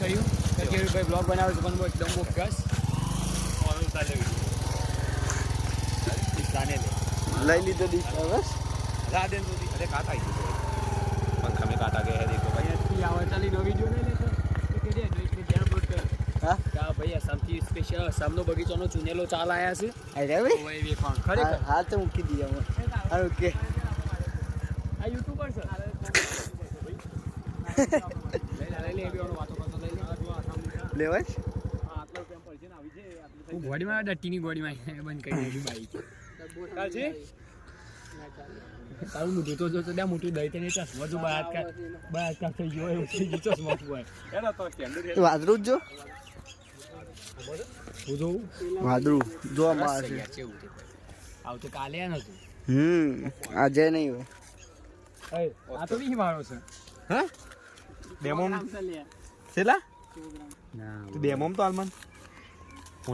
કર્યું ભાઈ બ્લોગ બનાવે છે પણ એકદમ બોકસ લઈ લીધો ડીશ બસ राधे तो अरे काटा ही पंखा में काटा गया है देखो भाई ભાઈ આવા ચાલી નો વિડિયો નહીં લેતો તો કે દે એટલે ધ્યાન અપલોડ કર હા કા ભાઈ આસામથી સ્પેશિયલ આસામનો બગીચાનો ચૂનેલો ચાલ આયા છે અરે ભાઈ ભાઈ વેફાણ ખરેખર હા તો મૂકી દઈએ અમે હા ઓકે આ યુટ્યુબર છે લઈ લે એવી વાતો કરતો લઈ લે લેવાય આટલો કેમ પડશે ને આવી છે હું ગોડીમાં ડટ્ટીની ગોડીમાં બંધ કરી દીધી બાઈક કાલ છે તારું મોટું તો જો ત્યાં મોટું દઈ તેને ચશ્મા જો બહાર થઈ ગયો એવું થઈ ગયું ચશ્મા હોય એના તો સ્ટેન્ડર્ડ વાદળું જ જો હું જોઉં વાદળું જોવા મળે છે આવું તો કાલે નતું આજે નહીં હોય આ તો નહીં મારો છે હા डेमोम सेला डेमोम तो आलमन